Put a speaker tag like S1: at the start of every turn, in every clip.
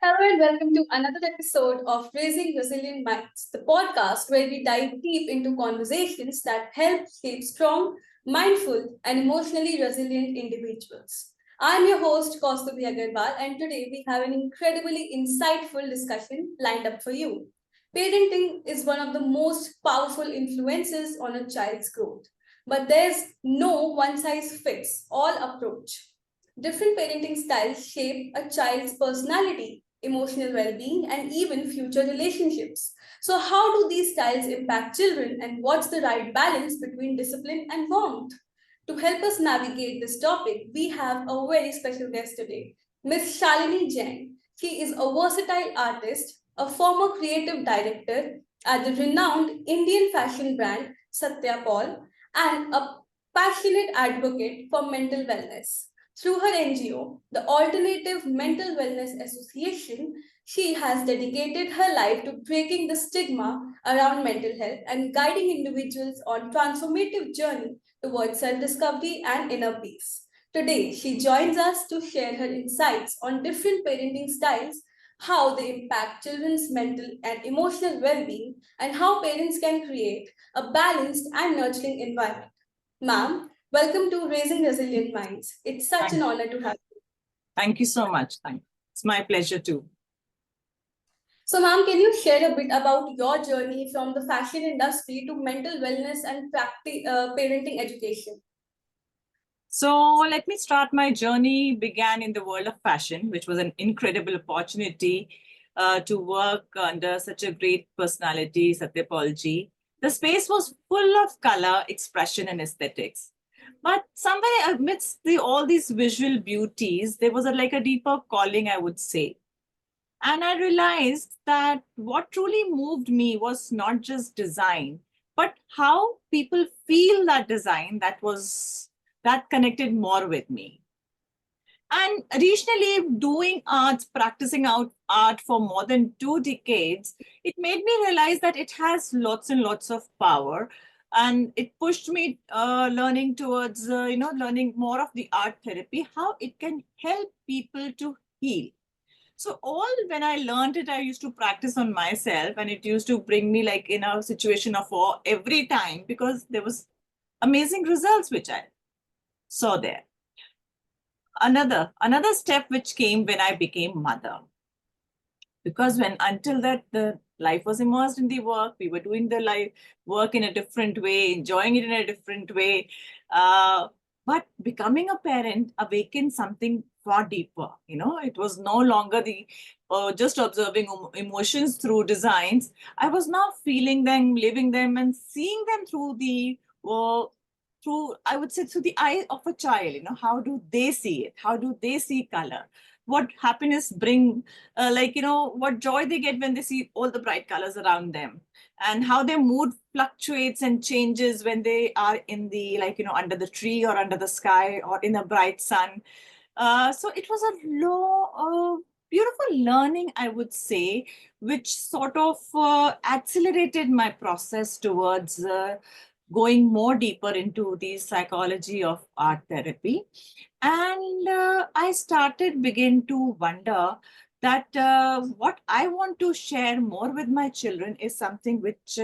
S1: Hello and welcome to another episode of Raising Resilient Minds, the podcast where we dive deep into conversations that help shape strong, mindful, and emotionally resilient individuals. I'm your host, Kaustuvi Agarwal, and today we have an incredibly insightful discussion lined up for you. Parenting is one of the most powerful influences on a child's growth, but there's no one size fits all approach. Different parenting styles shape a child's personality, emotional well being, and even future relationships. So, how do these styles impact children, and what's the right balance between discipline and warmth? To help us navigate this topic, we have a very special guest today, Miss Shalini Jain. She is a versatile artist, a former creative director at the renowned Indian fashion brand Satya Paul, and a passionate advocate for mental wellness. Through her NGO, the Alternative Mental Wellness Association, she has dedicated her life to breaking the stigma around mental health and guiding individuals on transformative journey towards self-discovery and inner peace. Today, she joins us to share her insights on different parenting styles, how they impact children's mental and emotional well-being, and how parents can create a balanced and nurturing environment. Ma'am, welcome to Raising Resilient Minds. It's such an
S2: Thank,
S1: honor to have you.
S2: thank you so much. It's my pleasure too.
S1: So, ma'am, can you share a bit about your journey from the fashion industry to mental wellness and parenting education?
S2: So let me start. My journey began in the world of fashion, which was an incredible opportunity to work under such a great personality, Satyapal ji. The space was full of color, expression, and aesthetics. But somewhere amidst all these visual beauties, there was like a deeper calling, I would say. And I realized that what truly moved me was not just design, but how people feel that design that connected more with me. And additionally, doing arts, practicing out art for more than 2 decades, it made me realize that it has lots and lots of power. And it pushed me learning towards, learning more of the art therapy, how it can help people to heal. So all when I learned it, I used to practice on myself, and it used to bring me like in a situation of awe every time because there was amazing results which I saw there. Another step which came when I became mother, because when until that the life was immersed in the work, we were doing the life work in a different way, enjoying it in a different way. But becoming a parent awakened something far deeper. It was no longer the just observing emotions through designs. I was now feeling them, living them, and seeing them through the through, I would say, through the eye of a child. How do they see it? How do they see color? What happiness bring, what joy they get when they see all the bright colors around them, and how their mood fluctuates and changes when they are in the, under the tree or under the sky or in a bright sun. So it was a beautiful learning, I would say, which sort of accelerated my process towards going more deeper into the psychology of art therapy. And I begin to wonder that what I want to share more with my children is something which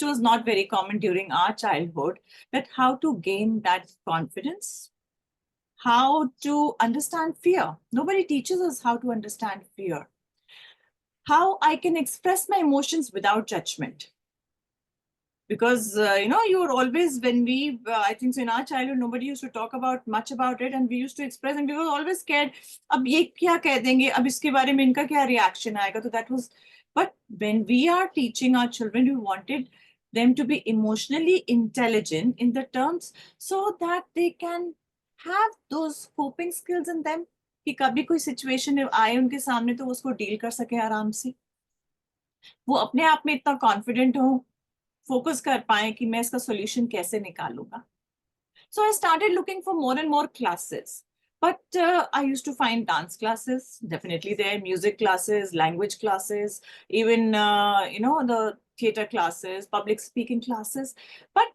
S2: was not very common during our childhood, that how to gain that confidence, how to understand fear. Nobody teaches us how to understand fear, how I can express my emotions without judgment. Because you were always, when we I think so in our childhood, nobody used to talk about much about it, and we used to express, and we were always scared, ab ye kya keh denge, ab iske bare mein inka kya reaction aayega. So that was, but when we are teaching our children, we wanted them to be emotionally intelligent in the terms, so that they can have those coping skills in them, कि कभी कोई situation आए उनके सामने तो उसको deal कर सके आराम से, वो अपने आप में इतना कॉन्फिडेंट हो, फोकस कर पाए कि मैं इसका सॉल्यूशन कैसे निकालूंगा. So I started looking for more and more classes. But I used to find dance classes, definitely there, music classes, language classes, even, the theater classes, public speaking classes. But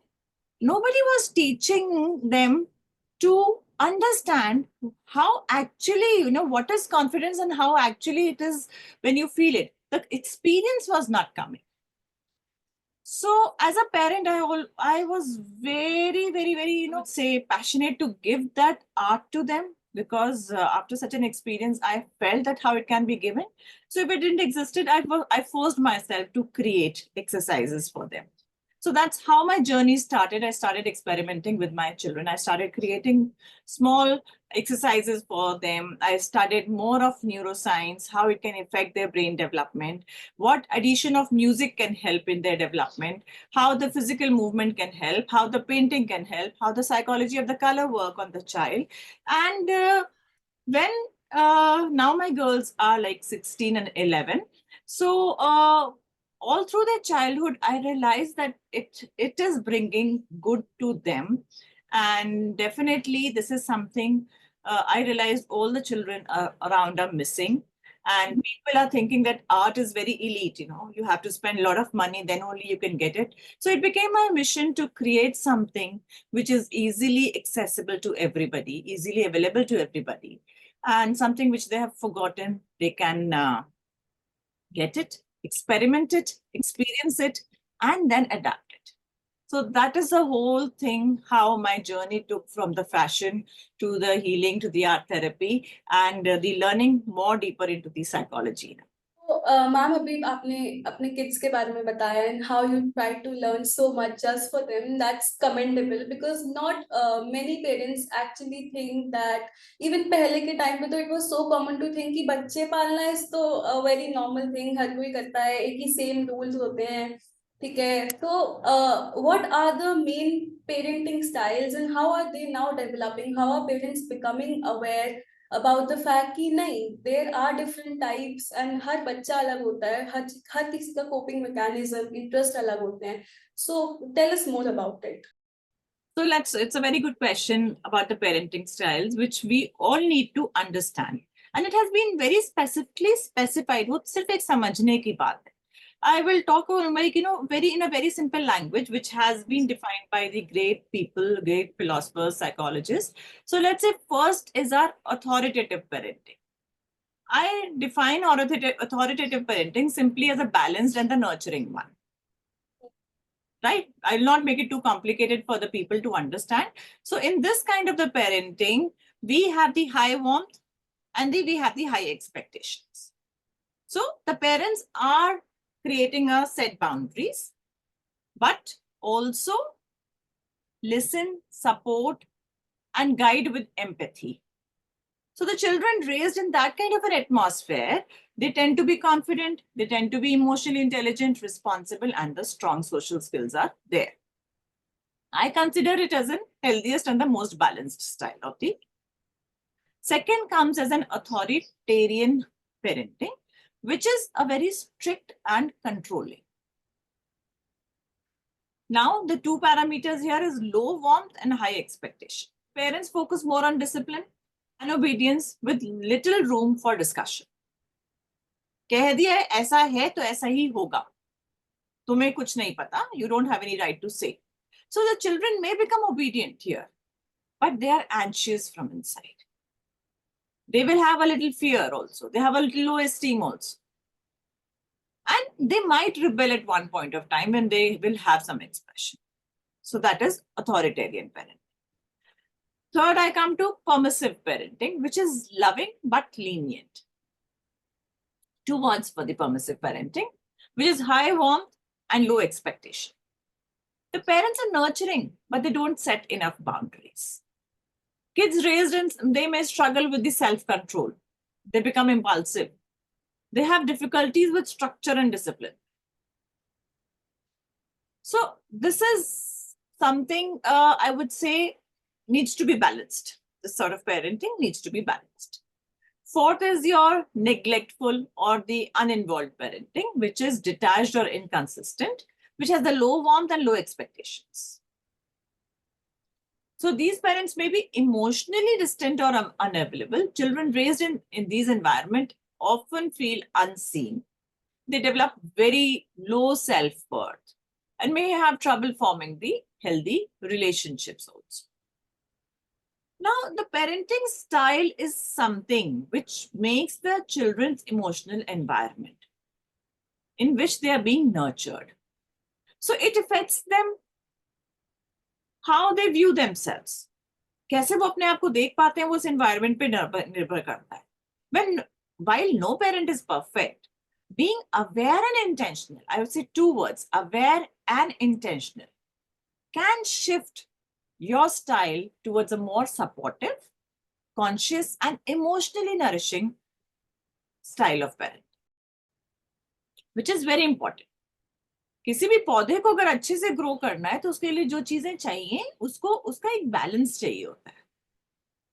S2: nobody was teaching them to understand how actually, what is confidence and how actually it is when you feel it. The experience was not coming. So as a parent, I was very, very, very, say passionate to give that art to them, because after such an experience, I felt that how it can be given. So if it didn't existed, I forced myself to create exercises for them. So that's how my journey started. I started experimenting with my children. I started creating small exercises for them. I studied more of neuroscience, how it can affect their brain development, what addition of music can help in their development, how the physical movement can help, how the painting can help, how the psychology of the color work on the child. And when now my girls are like 16 and 11, so all through their childhood, I realized that it is bringing good to them. And definitely this is something I realized all the children around are missing. And people are thinking that art is very elite, you have to spend a lot of money, then only you can get it. So it became my mission to create something which is easily accessible to everybody, easily available to everybody, and something which they have forgotten, they can get it, experiment it, experience it, and then adapt it. So that is the whole thing, how my journey took from the fashion to the healing to the art therapy and the learning more deeper into the psychology.
S1: तो ma'am अभी आपने अपने kids के बारे में बताया and how you try to learn so much just for them that's commendable because not many parents actually think that even पहले के टाइम पे तो it was so common to think कि बच्चे पालना इज तो वेरी नॉर्मल थिंग, हर कोई करता है, एक ही सेम रूल्स होते हैं, ठीक है. तो what are the main parenting styles and how are they now developing, how are parents becoming aware about the fact कि नहीं there are different types and हर बच्चा अलग होता है, हर किसी का कोपिंग मैकेनिज्म इंटरेस्ट अलग होते हैं. So tell us more about it.
S2: So it's a very good question about the parenting styles, which we all need to understand. And it has been very specifically specified. वो सिर्फ एक समझने की बात है. I will talk like, very in a very simple language, which has been defined by the great people, great philosophers, psychologists. So let's say first is our authoritative parenting. I define authoritative parenting simply as a balanced and the nurturing one. Right? I will not make it too complicated for the people to understand. So in this kind of the parenting, we have the high warmth and we have the high expectations. So the parents are creating a set boundaries, but also listen, support, and guide with empathy. So the children raised in that kind of an atmosphere, they tend to be confident, they tend to be emotionally intelligent, responsible, and the strong social skills are there. I consider it as the healthiest and the most balanced style of the. Second comes as an authoritarian parenting, which is a very strict and controlling. Now, the two parameters here is low warmth and high expectation. Parents focus more on discipline and obedience with little room for discussion. कह दिया है ऐसा है तो ऐसा ही होगा, तुम्हें कुछ नहीं पता, you don't have any right to say. So the children may become obedient here, but they are anxious from inside. They will have a little fear also. They have a little low esteem also. And they might rebel at one point of time when they will have some expression. So that is authoritarian parenting. Third, I come to permissive parenting, which is loving but lenient. Two words for the permissive parenting, which is high warmth and low expectation. The parents are nurturing, but they don't set enough boundaries. Kids raised in, they may struggle with the self-control. They become impulsive. They have difficulties with structure and discipline. So this is something I would say needs to be balanced. This sort of parenting needs to be balanced. Fourth is your neglectful or the uninvolved parenting, which is detached or inconsistent, which has the low warmth and low expectations. So these parents may be emotionally distant or unavailable. Children raised in these environments often feel unseen. They develop very low self-worth and may have trouble forming the healthy relationships also. Now, the parenting style is something which makes the children's emotional environment in which they are being nurtured. So it affects them how they view themselves. कैसे वो अपने आप को देख पाते हैं वो उस environment पे निर्भर करता है. When while no parent is perfect, being aware and intentional, I would say two words, aware and intentional, can shift your style towards a more supportive, conscious, and emotionally nourishing style of parent, which is very important. किसी भी पौधे को अगर अच्छे से grow करना है तो उसके लिए जो चीजें चाहिए उसको उसका एक बैलेंस चाहिए होता है.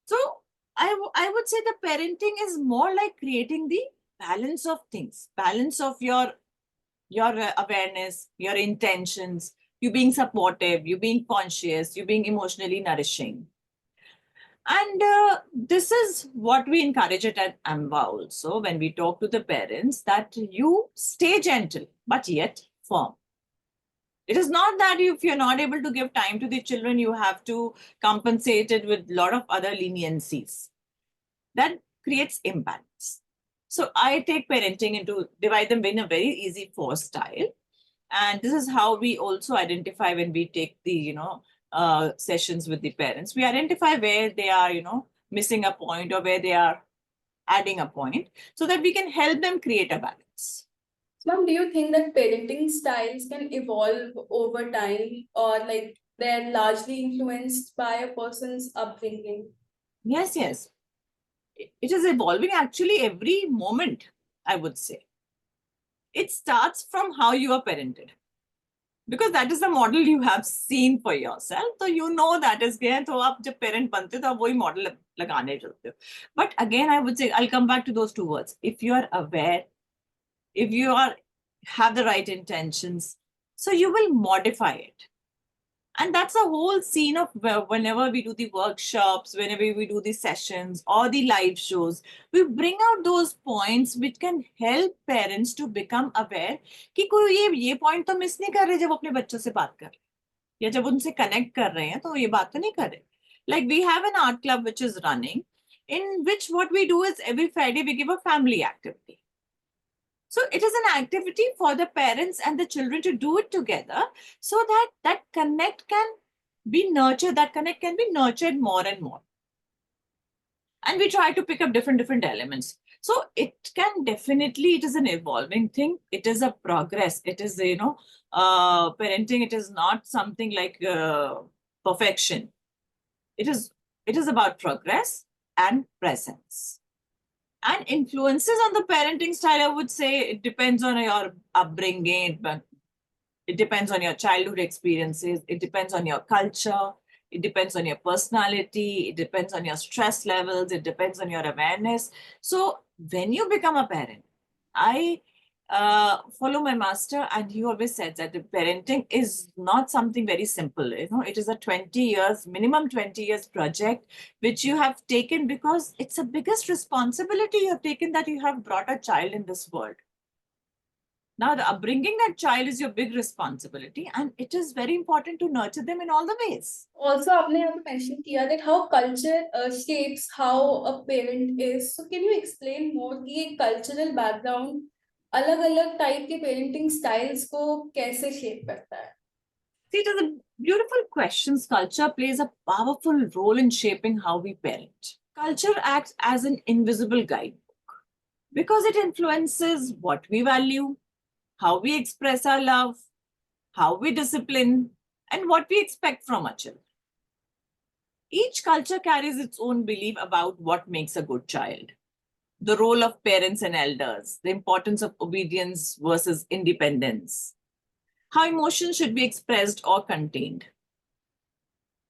S2: So I would say the parenting is more like creating the balance of things, balance of your awareness, your intentions, you being supportive, you being conscious, you being emotionally nourishing. And this is what we encourage at AMVA also when we talk to the parents, that you stay gentle but yet firm. It is not that if you're not able to give time to the children, you have to compensate it with a lot of other leniencies. That creates imbalance. So I take parenting into, divide them in a very easy four style. And this is how we also identify when we take the, sessions with the parents. We identify where they are, missing a point or where they are adding a point so that we can help them create a balance.
S1: Ma'am, do you think that parenting styles can evolve over time, or like they're largely influenced by a person's upbringing?
S2: Yes. It is evolving actually every moment, I would say. It starts from how you are parented, because that is the model you have seen for yourself. So you know that is there. So आप जब parent बनते हो तो आप वही model लगाने चलते हो. But again, I would say, I'll come back to those two words. If you are aware, if you have the right intentions, so you will modify it. And that's the whole scene of whenever we do the workshops, whenever we do the sessions or the live shows, we bring out those points which can help parents to become aware कि कोई ये point तो miss नहीं कर रहे जब अपने बच्चों से बात कर रहे हैं या जब उनसे connect कर रहे हैं तो ये बात तो नहीं कर रहे. Like we have an art club which is running, in which what we do is every Friday we give a family activity. So it is an activity for the parents and the children to do it together so that that connect can be nurtured, that connect can be nurtured more and more. And we try to pick up different elements. So it can definitely, it is an evolving thing. It is a progress. It is, parenting, it is not something like perfection. It is about progress and presence. And influences on the parenting style, I would say it depends on your upbringing, but it depends on your childhood experiences, it depends on your culture, it depends on your personality, it depends on your stress levels, it depends on your awareness. So when you become a parent, I follow my master, and he always said that the parenting is not something very simple. It is a 20 years, minimum 20 years project, which you have taken because it's the biggest responsibility you have taken, that you have brought a child in this world. Now, the upbringing that child is your big responsibility, and it is very important to nurture them in all the ways.
S1: Also, आपने यहाँ पे mention किया that how culture shapes how a parent is. So can you explain more कि ये cultural background अलग-अलग type के parenting styles को कैसे shape करता है?
S2: See, it is a beautiful question. Culture plays a powerful role in shaping how we parent. Culture acts as an invisible guidebook because it influences what we value, how we express our love, how we discipline, and what we expect from our children. Each culture carries its own belief about what makes a good child. The role of parents and elders, the importance of obedience versus independence, how emotions should be expressed or contained.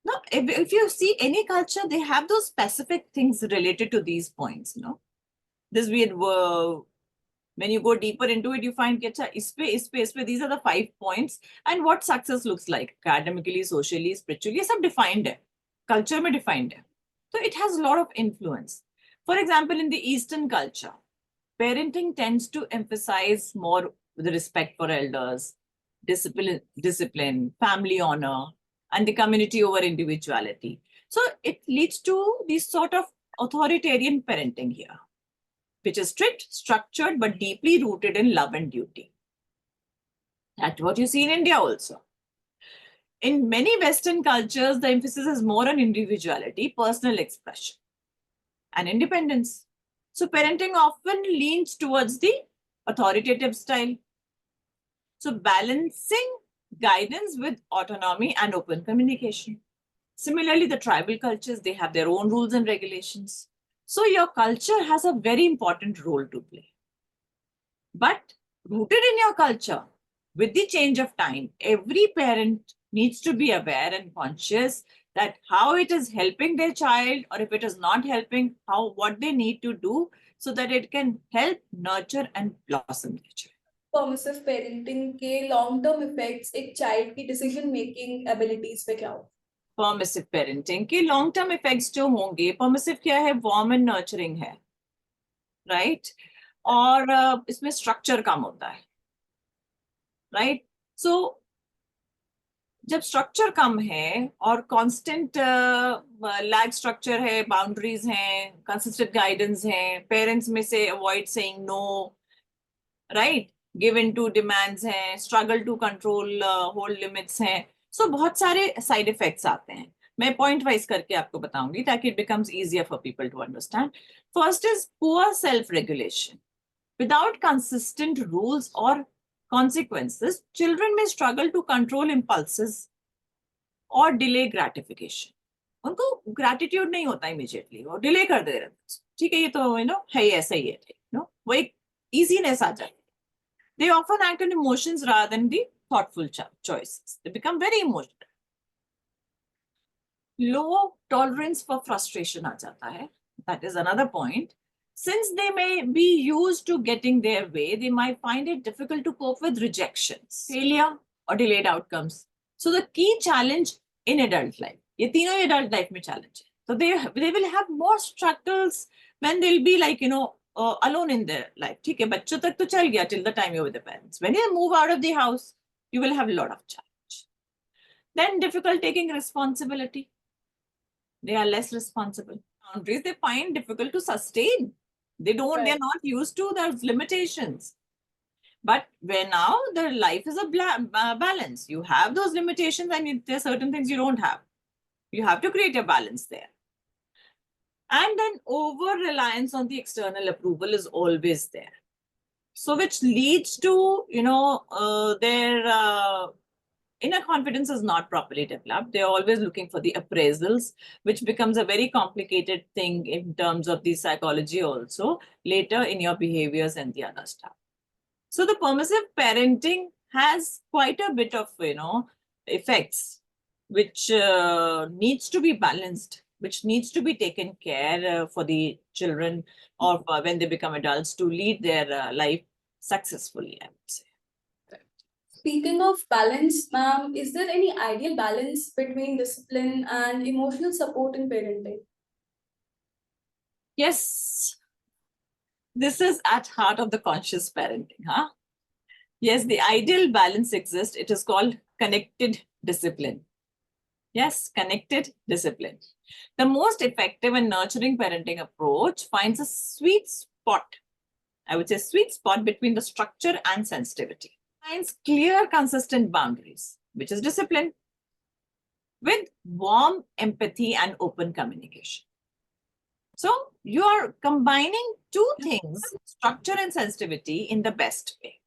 S2: Now, if you see any culture, they have those specific things related to these points. This weird when you go deeper into it, you find these are the 5 points and what success looks like academically, socially, spiritually, सब defined है. Culture में defined है. So it has a lot of influence. For example, in the Eastern culture, parenting tends to emphasize more the respect for elders, discipline, family honor, and the community over individuality. So it leads to this sort of authoritarian parenting here, which is strict, structured, but deeply rooted in love and duty. That's what you see in India also. In many Western cultures, the emphasis is more on individuality, personal expression, and independence. So parenting often leans towards the authoritative style. So balancing guidance with autonomy and open communication. Similarly, the tribal cultures, they have their own rules and regulations. So your culture has a very important role to play. But rooted in your culture, with the change of time, every parent needs to be aware and conscious that how it is helping their child, or if it is not helping, how what they need to do so that it can help nurture and blossom their child.
S1: Permissive parenting के long term effects एक child की decision making abilities पे क्या हो?
S2: Permissive parenting के long term effects जो होंगे, permissive क्या है, वार्म एंड नर्चरिंग है, राइट? और इसमें स्ट्रक्चर कम होता है, राइट? सो जब स्ट्रक्चर कम है और कांस्टेंट लैग स्ट्रक्चर है, बाउंड्रीज हैं, कंसिस्टेंट गाइडेंस है, पेरेंट्स में से avoid saying no, right, give in to demands हैं, struggle to control hold limits हैं, सो बहुत सारे साइड इफेक्ट्स आते हैं. मैं पॉइंट वाइज करके आपको बताऊंगी ताकि it becomes easier for people to understand. First is poor self regulation. Without consistent rules or consequences, children may struggle to control impulses or delay gratification. उनको gratitude नहीं होता immediately, वो delay कर दे रहे हैं. ठीक है, ये तो है, ऐसा ही है, वो एक easiness आ जाती है. They often act on emotions rather than the thoughtful choices. They become very emotional. Low tolerance for frustration आ जाता है. That is another point. Since they may be used to getting their way, they might find it difficult to cope with rejections, failure, or delayed outcomes. So the key challenge in adult life, ये तीनों ही adult life में challenge है. So they will have more struggles when they'll be like alone in their life. ठीक है, बच्चों तक तो चल गया till the time you're with the parents. When you move out of the house, you will have a lot of challenge. Then difficult taking responsibility. They are less responsible. Boundaries they find difficult to sustain. They're
S1: Right.
S2: not used to those limitations. But where now the life is a balance. You have those limitations and there are certain things you don't have. You have to create a balance there. And then over reliance on the external approval is always there. So which leads to, their inner confidence is not properly developed. They're always looking for the appraisals, which becomes a very complicated thing in terms of the psychology also later in your behaviors and the other stuff. So the permissive parenting has quite a bit of, effects, which needs to be balanced, which needs to be taken care for the children or when they become adults to lead their life successfully, I would say.
S1: Speaking of balance, ma'am, is there any ideal balance between discipline and emotional support in parenting?
S2: Yes, this is at heart of the conscious parenting, huh? Yes, the ideal balance exists. It is called connected discipline. Yes, connected discipline. The most effective and nurturing parenting approach finds a sweet spot, I would say sweet spot between the structure and sensitivity. Finds clear, consistent boundaries, which is discipline, with warm empathy and open communication. So you are combining two things, structure and sensitivity, in the best way.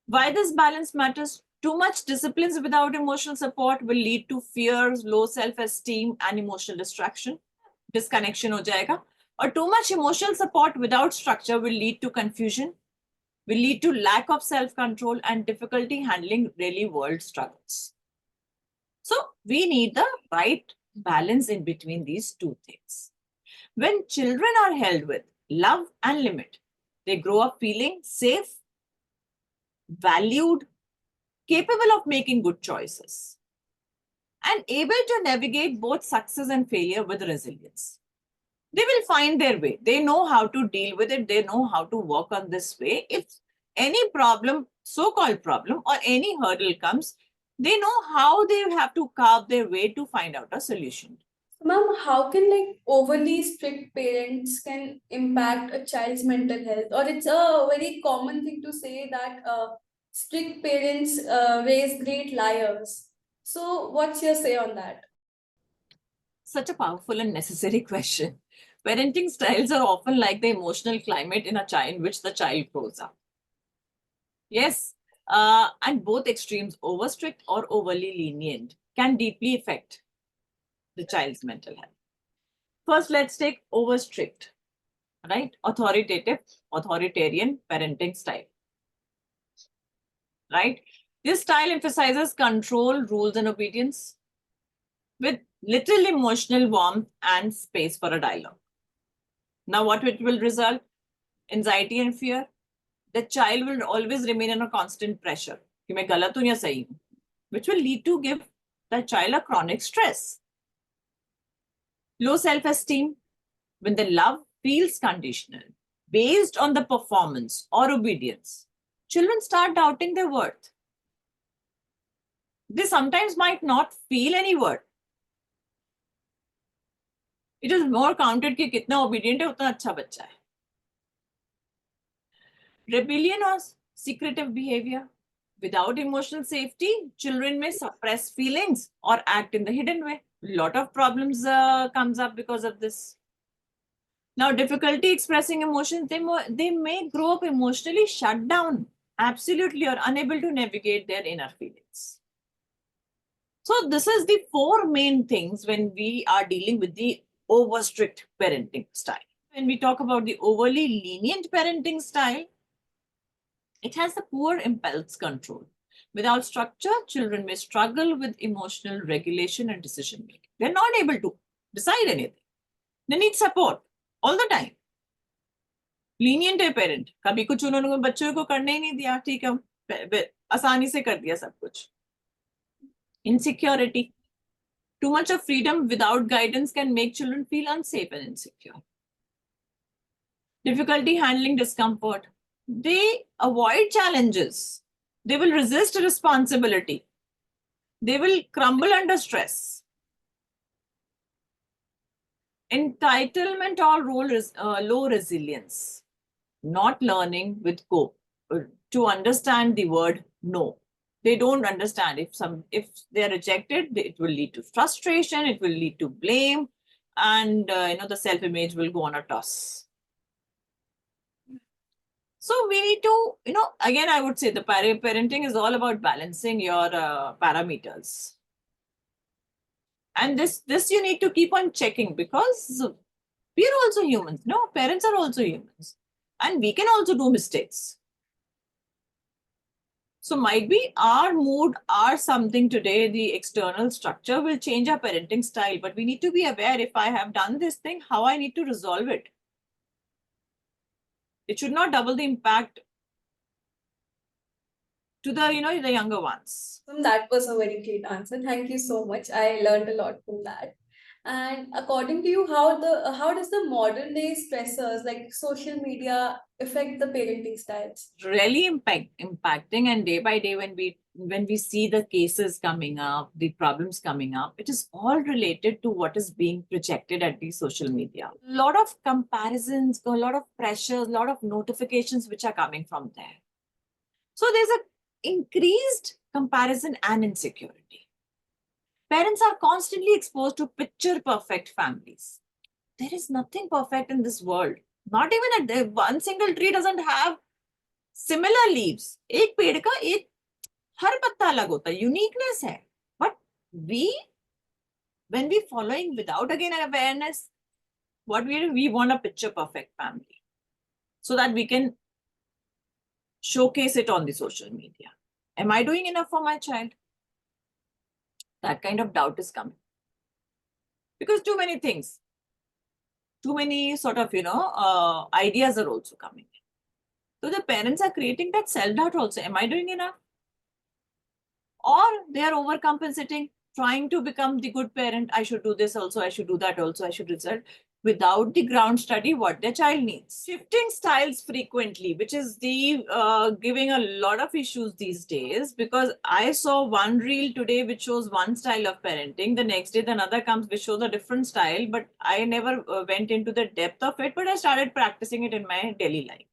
S2: Why this balance matters? Too much disciplines without emotional support will lead to fears, low self-esteem, and emotional distraction. Disconnection ho jayega. Or too much emotional support without structure will lead to confusion, will lead to lack of self-control and difficulty handling really world struggles. So we need the right balance in between these two things. When children are held with love and limit, they grow up feeling safe, valued, capable of making good choices, and able to navigate both success and failure with resilience. They will find their way. They know how to deal with it. They know how to work on this way. If any problem, so-called problem, or any hurdle comes, They know how they have to carve their way to find out a solution.
S1: Ma'am, how can like overly strict parents can impact a child's mental health? Or it's a very common thing to say that strict parents raise great liars. So what's your say on that?
S2: Such a powerful and necessary question. Parenting styles are often like the emotional climate in a child in which the child grows up. Yes, and both extremes, over strict or overly lenient, can deeply affect the child's mental health. First, let's take over strict, right? Authoritative, authoritarian parenting style, right? This style emphasizes control, rules, and obedience with little emotional warmth and space for a dialogue. Now, what it will result? Anxiety and fear. The child will always remain in a constant pressure. कि मैं गलत हूं या सही हूं, which will lead to give the child a chronic stress. Low self-esteem, when the love feels conditional, based on the performance or obedience, children start doubting their worth. They sometimes might not feel any worth. It is more counted कि कितना obedient है उतना अच्छा बच्चा है. Rebellion or secretive behavior. Without emotional safety, children may suppress feelings or act in the hidden way. A lot of problems comes up because of this. Now, difficulty expressing emotions, they may grow up emotionally shut down, absolutely, or unable to navigate their inner feelings. So this is the four main things when we are dealing with the over strict parenting style. When we talk about the overly lenient parenting style, it has a poor impulse control. Without structure, children may struggle with emotional regulation and decision making. They're not able to decide anything. They need support all the time. Lenient है parent, कभी कुछ उन्होंने बच्चों को करने ही नहीं दिया, ठीक है, आसानी से कर दिया सब कुछ. Insecurity. Too much of freedom without guidance can make children feel unsafe and insecure. Difficulty handling discomfort. They avoid challenges. They will resist responsibility. They will crumble under stress. Entitlement or low resilience. Not learning with cope to understand the word no. They don't understand if they are rejected, it will lead to frustration, it will lead to blame, and the self-image will go on a toss. So we need to, again, I would say the parenting is all about balancing your parameters. And this you need to keep on checking because we are also humans. No, parents are also humans. And we can also do mistakes. So might be our mood, our something today, the external structure will change our parenting style. But we need to be aware if I have done this thing, how I need to resolve it. It should not double the impact to the younger ones.
S1: That was a very great answer. Thank you so much. I learned a lot from that. And according to you, how does the modern day stressors like social media affect the parenting styles?
S2: Really impacting, and day by day when we see the cases coming up, the problems coming up, it is all related to what is being projected at the social media. A lot of comparisons, a lot of pressures, a lot of notifications which are coming from there. So there's a increased comparison and insecurity. Parents are constantly exposed to picture perfect families. There is nothing perfect in this world. Not even one single tree doesn't have similar leaves. एक पेड़ का एक हर पत्ता अलग होता है, uniqueness है. But when we following without again awareness, what we want a picture perfect family, so that we can showcase it on the social media. Am I doing enough for my child? That kind of doubt is coming. Because too many things, too many sort of, ideas are also coming. So the parents are creating that self-doubt also. Am I doing enough? Or they are overcompensating, trying to become the good parent. I should do this also, I should do that also, I should result. without the ground study what their child needs. Shifting styles frequently, which is the giving a lot of issues these days, because I saw one reel today which shows one style of parenting. The next day, another comes which shows a different style, but I never went into the depth of it, but I started practicing it in my daily life.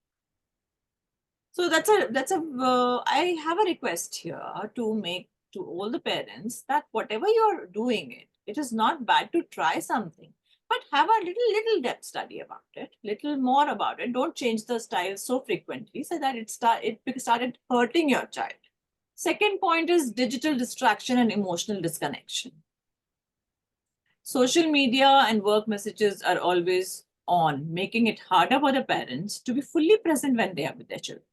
S2: So I have a request here to make to all the parents that whatever you're doing it is not bad to try something, but have a little depth study about it, little more about it. Don't change the style so frequently so that it started hurting your child. Second point is digital distraction and emotional disconnection. Social media and work messages are always on, making it harder for the parents to be fully present when they are with their children.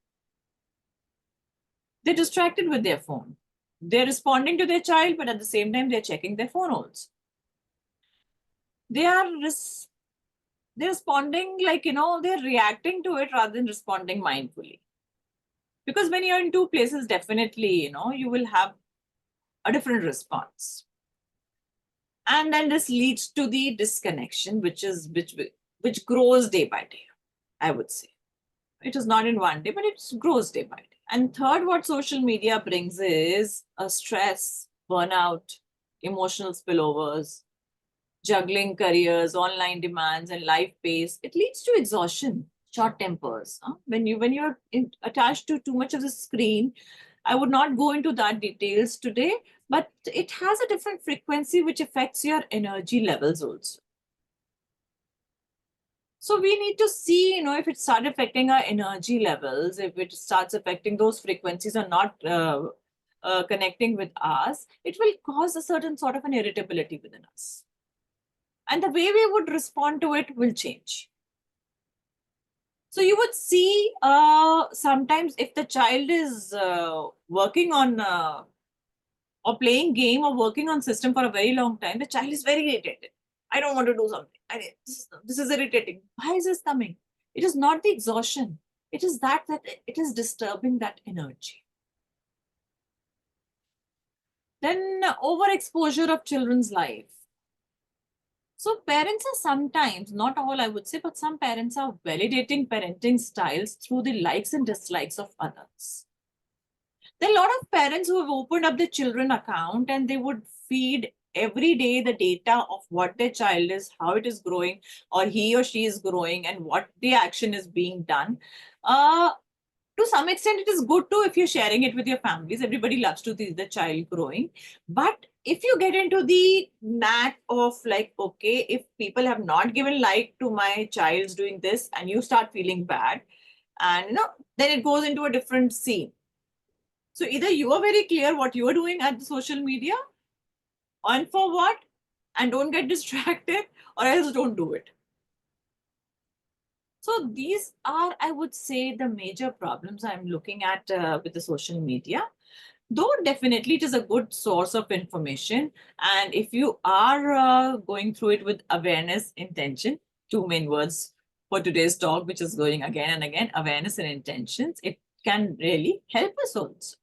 S2: They're distracted with their phone. They're responding to their child, but at the same time, they're checking their phone also. They're responding like, they're reacting to it rather than responding mindfully. Because when you're in two places, definitely, you will have a different response. And then this leads to the disconnection, which grows day by day, I would say. It is not in one day, but it grows day by day. And third, what social media brings is a stress, burnout, emotional spillovers, juggling careers, online demands, and life pace. It leads to exhaustion, short tempers. When you're attached to too much of the screen, I would not go into that details today, but it has a different frequency which affects your energy levels also. So we need to see, if it starts affecting our energy levels, if it starts affecting those frequencies or not connecting with us, it will cause a certain sort of an irritability within us. And the way we would respond to it will change. So you would see sometimes if the child is working on or playing game or working on system for a very long time, the child is very irritated. I don't want to do something. This is irritating. Why is this coming? It is not the exhaustion. It is that it is disturbing that energy. Then overexposure of children's life. So parents are sometimes, not all I would say, but some parents are validating parenting styles through the likes and dislikes of others. There are a lot of parents who have opened up their children account and they would feed every day the data of what their child is, how it is growing, or he or she is growing, and what the action is being done. To some extent, it is good too if you're sharing it with your families. Everybody loves to see the child growing. But if you get into the knack of like, okay, if people have not given like to my child's doing this, and you start feeling bad, and then it goes into a different scene. So either you are very clear what you are doing at the social media and for what, and don't get distracted, or else don't do it. So these are, I would say, the major problems I'm looking at with the social media. Though definitely it is a good source of information. And if you are going through it with awareness, intention, two main words for today's talk, which is going again and again, awareness and intentions, it can really help us also.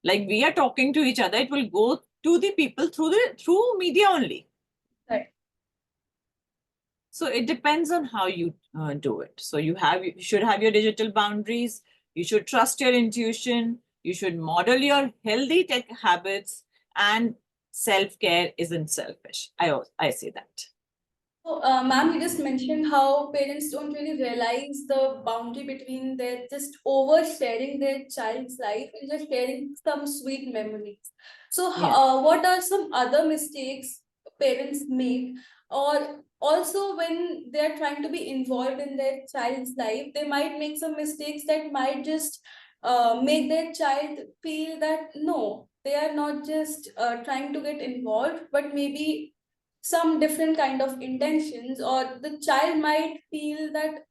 S2: Like we are talking to each other, it will go to the people through media only.
S1: Right.
S2: So it depends on how you do it. So you should have your digital boundaries. You should trust your intuition. You should model your healthy tech habits, and self-care isn't selfish. I say that.
S1: So, ma'am, you just mentioned how parents don't really realize the boundary between their just oversharing their child's life and just sharing some sweet memories. So,
S2: Yeah.
S1: what are some other mistakes parents make? Or also, when they're trying to be involved in their child's life, they might make some mistakes that might just make their child feel that no, they are not just trying to get involved, but maybe some different kind of intentions, or the child might feel that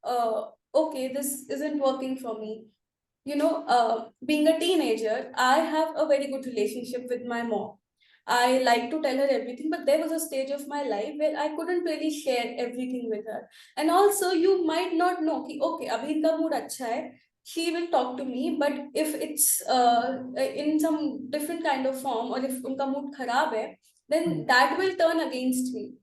S1: okay, this isn't working for me. Being a teenager, I have a very good relationship with my mom. I like to tell her everything, but there was a stage of my life where I couldn't really share everything with her. And also, you might not know कि okay, अभी इनका mood अच्छा है, she will talk to me. But if it's in some different kind of form, or if उनका mood खराब है, then that will turn against me.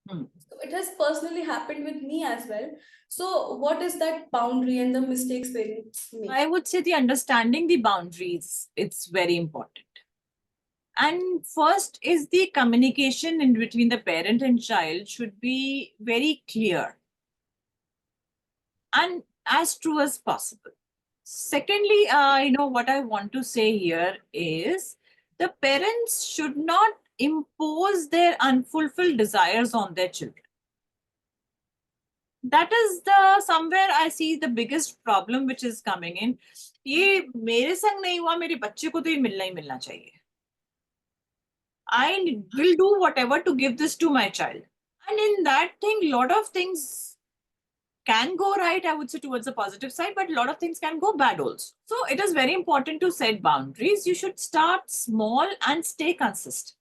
S1: So it has personally happened with me as well. So what is that boundary and the mistakes parents make?
S2: I would say the understanding the boundaries, it's very important. And first is the communication in between the parent and child should be very clear and as true as possible. Secondly, what I want to say here is the parents should not impose their unfulfilled desires on their children. That is the somewhere I see the biggest problem which is coming in. ये मेरे संग नहीं हुआ, मेरे बच्चे को तो ये मिलना ही मिलना चाहिए. I will do whatever to give this to my child. And in that thing, lot of things can go right, I would say, towards the positive side, but a lot of things can go bad also. So it is very important to set boundaries. You should start small and stay consistent.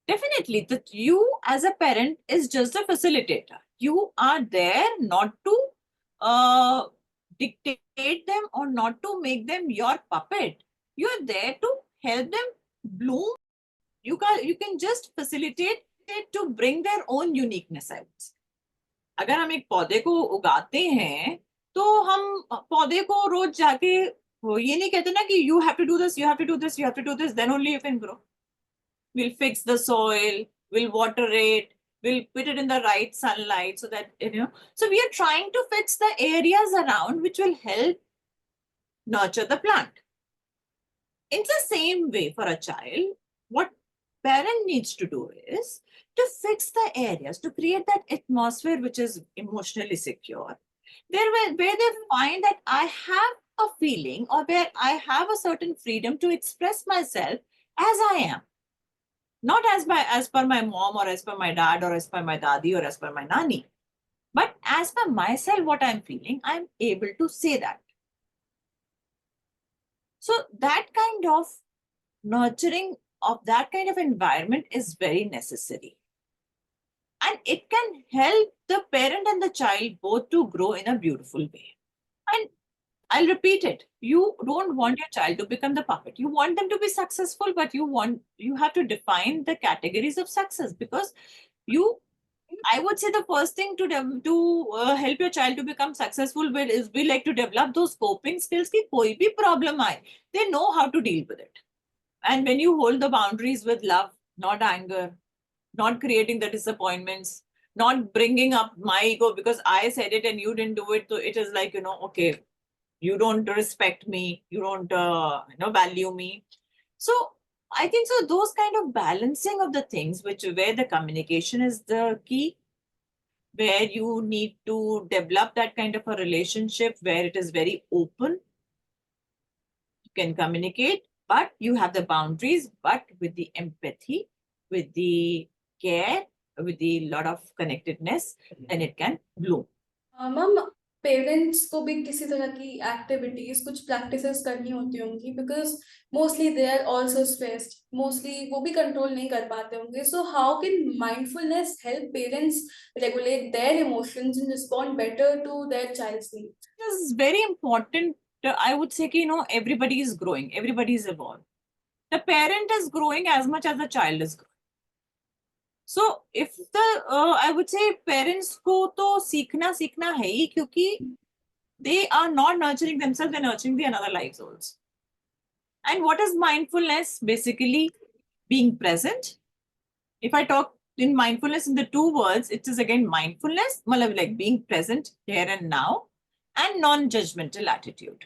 S2: Definitely, that you as a parent is just a facilitator. You are there not to dictate them or not to make them your puppet. You are there to help them bloom. You can just facilitate it to bring their own uniqueness out. अगर हम एक पौधे को उगाते हैं तो हम पौधे को रोज जाके वो ये नहीं कहते ना कि you have to do this, you have to do this, you have to do this, then only you can grow. We'll fix the soil, we'll water it, we'll put it in the right sunlight so that, so we are trying to fix the areas around which will help nurture the plant. In the same way, for a child, what parent needs to do is to fix the areas, to create that atmosphere which is emotionally secure, where they find that I have a feeling or where I have a certain freedom to express myself as I am. Not as per my mom or as per my dad or as per my dadi or as per my nani, but as per myself, what I'm feeling, I'm able to say that. So that kind of nurturing of that kind of environment is very necessary. And it can help the parent and the child both to grow in a beautiful way. And I'll repeat it. You don't want your child to become the puppet. You want them to be successful, but you have to define the categories of success, because I would say the first thing to help your child to become successful is be like to develop those coping skills ki koi bhi problem aaye, they know how to deal with it. And when you hold the boundaries with love, not anger, not creating the disappointments, not bringing up my ego because I said it and you didn't do it. So it is like, okay, you don't respect me, you don't value me. So I think so those kind of balancing of the things where the communication is the key, where you need to develop that kind of a relationship where it is very open, you can communicate, but you have the boundaries, but with the empathy, with the care, with the lot of connectedness, then it can bloom.
S1: Ma'am parents को भी किसी तरह की activities कुछ practices करनी होती होंगी because mostly they are also stressed, mostly वो भी कंट्रोल नहीं कर पाते होंगे. So how can mindfulness help parents regulate their emotions and respond better to their child's needs?
S2: This is very important. I would say, everybody is growing, everybody is evolved. The parent is growing as much as the child is growing. So if I would say parents को तो सीखना है ही, क्योंकि they are not nurturing themselves, they're nurturing the another lives also. And what is mindfulness? Basically being present. If I talk in mindfulness in the two words, it is again mindfulness, like being present here and now, and non-judgmental attitude.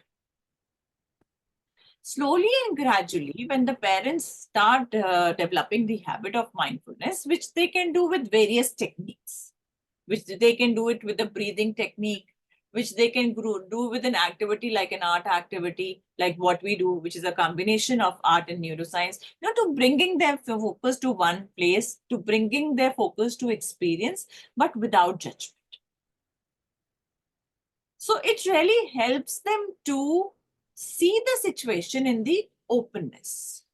S2: Slowly and gradually, when the parents start developing the habit of mindfulness, which they can do with various techniques, which they can do it with the breathing technique, which they can do with an activity like an art activity, like what we do, which is a combination of art and neuroscience, to bringing their focus to one place, to bringing their focus to experience, but without judgment. So it really helps them to see the situation in the openness.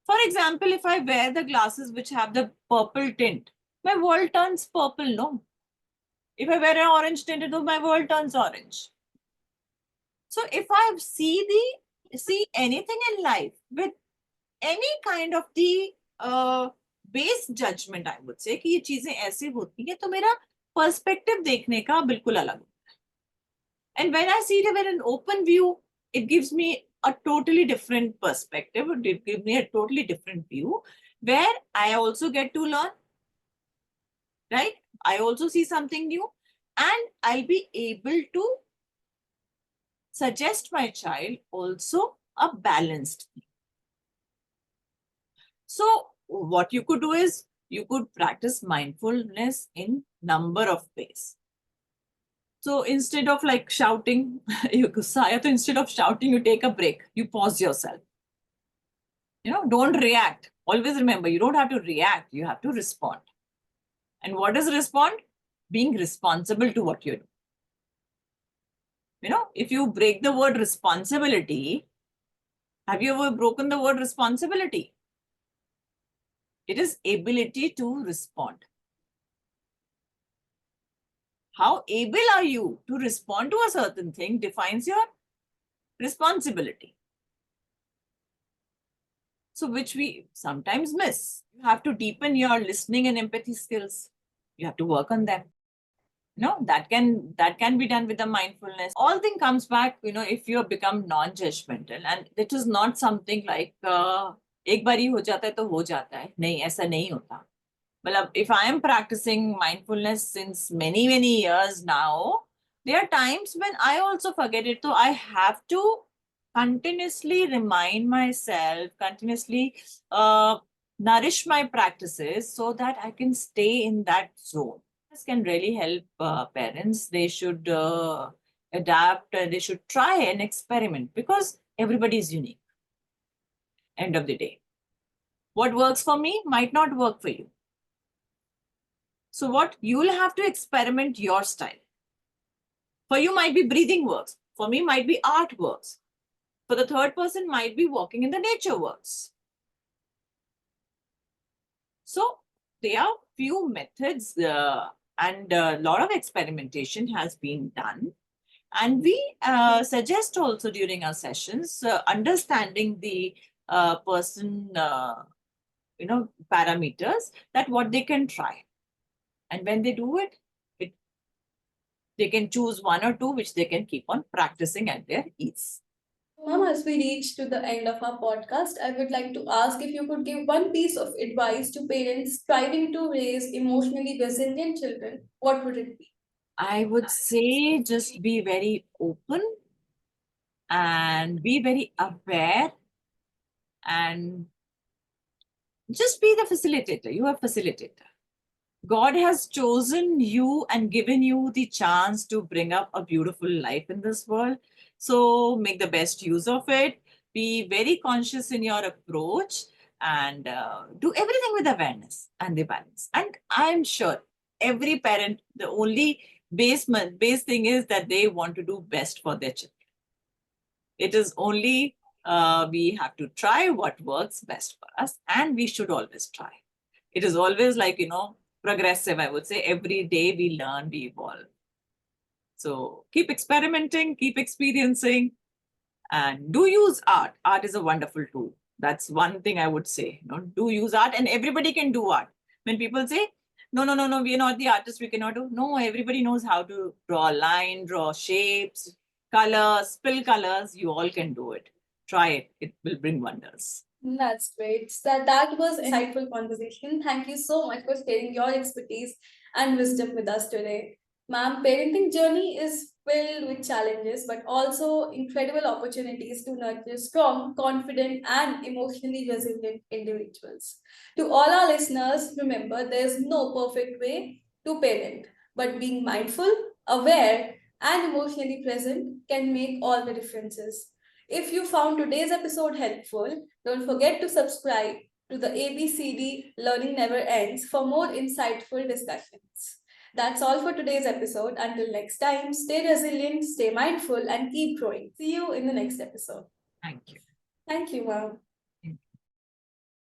S2: For example, if I wear the glasses which have the purple tint, my world turns purple, no? If I wear an orange tinted, my world turns orange. So if I see anything in life with any kind of the based judgement I would say कि ये चीजें ऐसे होती है, तो मेरा perspective देखने का बिल्कुल अलग होता है. And when I see it with an open view, it gives me a totally different perspective. It gives me a totally different view where I also get to learn, right? I also see something new, and I'll be able to suggest my child also a balanced thing. So what you could do is you could practice mindfulness in number of ways. So instead of like shouting, instead of shouting, you take a break, you pause yourself. Don't react. Always remember, you don't have to react, you have to respond. And what is respond? Being responsible to what you do. If you break the word responsibility, have you ever broken the word responsibility? It is ability to respond. How able are you to respond to a certain thing defines your responsibility. So which we sometimes miss. You have to deepen your listening and empathy skills. You have to work on them. That can be done with the mindfulness. All thing comes back, if you become non-judgmental, and it is not something like एक बारी हो जाता है तो हो जाता है. नहीं, ऐसा नहीं होता. Well, if I am practicing mindfulness since many years now, there are times when I also forget it. So I have to continuously remind myself, continuously nourish my practices so that I can stay in that zone. This can really help parents. They should adapt, they should try and experiment because everybody is unique. End of the day. What works for me might not work for you. So what? You'll have to experiment your style. For you might be breathing works. For me might be art works. For the third person might be walking in the nature works. So there are few methods and a lot of experimentation has been done. And we suggest also during our sessions, understanding the person, parameters, that what they can try. And when they do it, they can choose one or two which they can keep on practicing at their ease.
S1: Ma'am, as we reach to the end of our podcast, I would like to ask if you could give one piece of advice to parents striving to raise emotionally resilient children, what would it be?
S2: I would say just be very open and be very aware and just be the facilitator. You are a facilitator. God has chosen you and given you the chance to bring up a beautiful life in this world. So make the best use of it. Be very conscious in your approach and do everything with awareness and the balance. And I'm sure every parent, the only base thing is that they want to do best for their children. It is only we have to try what works best for us, and we should always try. It is always like, progressive, I would say. Every day we learn, we evolve. So keep experimenting, keep experiencing, and do use art. Art is a wonderful tool. That's one thing I would say. Do use art, and everybody can do art. When people say, no, we are not the artists, we cannot do. No, everybody knows how to draw a line, draw shapes, colors, spill colors. You all can do it. Try it. It will bring wonders.
S1: That's great. That was an insightful conversation. Thank you so much for sharing your expertise and wisdom with us today. Ma'am, parenting journey is filled with challenges, but also incredible opportunities to nurture strong, confident, and emotionally resilient individuals. To all our listeners, remember there's no perfect way to parent, but being mindful, aware, and emotionally present can make all the differences. If you found today's episode helpful, don't forget to subscribe to the ABCD Learning Never Ends for more insightful discussions. That's all for today's episode. Until next time, stay resilient, stay mindful, and keep growing. See you in the next episode.
S2: Thank you.
S1: Thank you, ma'am.